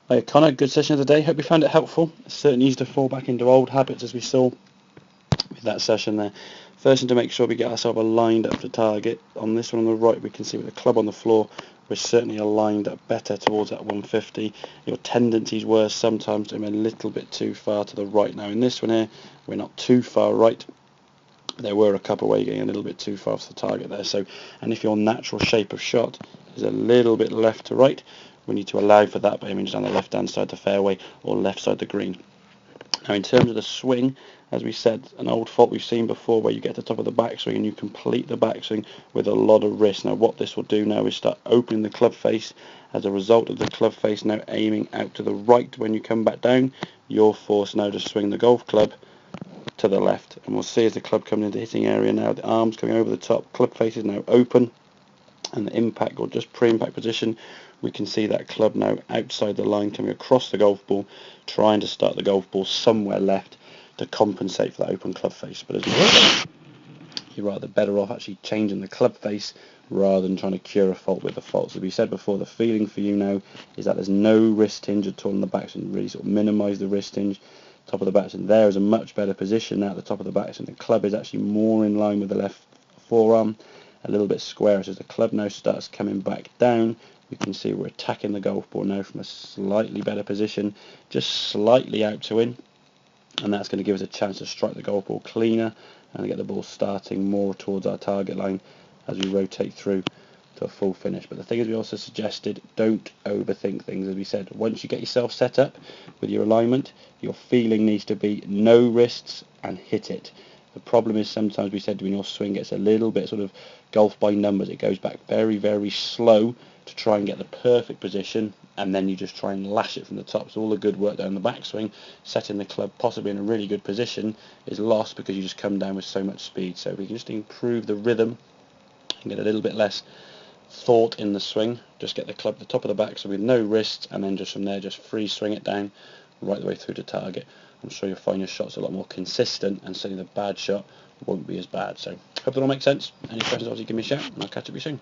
Hey Connor, good session of the day. Hope you found it helpful. It's certainly easy to fall back into old habits as we saw with that session there. First thing to make sure we get ourselves aligned up to target. On this one on the right we can see with the club on the floor we're certainly aligned up better towards that 150. Your tendencies were sometimes to be a little bit too far to the right. Now in this one here we're not too far right. There were a couple where you're getting a little bit too far off the target there. So, and if your natural shape of shot is a little bit left to right, we need to allow for that by aiming down the left hand side of the fairway or left side of the green. Now in terms of the swing, as we said, an old fault we've seen before where you get to the top of the backswing and you complete the backswing with a lot of wrist. Now what this will do now is start opening the club face. As a result of the club face now aiming out to the right when you come back down, you're forced now to swing the golf club to the left, and we'll see as the club comes into the hitting area now, the arms coming over the top, club face is now open, and the impact or just pre-impact position, we can see that club now outside the line coming across the golf ball, trying to start the golf ball somewhere left to compensate for that open club face. But as we said, you're rather better off actually changing the club face rather than trying to cure a fault with a fault. So we said before, the feeling for you now is that there's no wrist hinge at all on the backswing. Really sort of minimise the wrist hinge. Top of the backswing there is a much better position now at the top of the backswing. The club is actually more in line with the left forearm, a little bit square. As the club now starts coming back down, we can see we're attacking the golf ball now from a slightly better position, just slightly out to in, and that's going to give us a chance to strike the golf ball cleaner and get the ball starting more towards our target line as we rotate through to a full finish. But the thing is, we also suggested don't overthink things. As we said, once you get yourself set up with your alignment, your feeling needs to be no wrists and hit it. The problem is sometimes we said when your swing gets a little bit sort of golf by numbers, it goes back very, very slow to try and get the perfect position, and then you just try and lash it from the top. So all the good work down the backswing, setting the club possibly in a really good position, is lost because you just come down with so much speed. So we can just improve the rhythm and get a little bit less thought in the swing, just get the club at the top of the back so with no wrists, and then just from there just free swing it down right the way through to target. I'm sure you'll find your shots a lot more consistent, and certainly the bad shot won't be as bad. So hope that all makes sense. Any questions, obviously give me a shout and I'll catch up with you soon.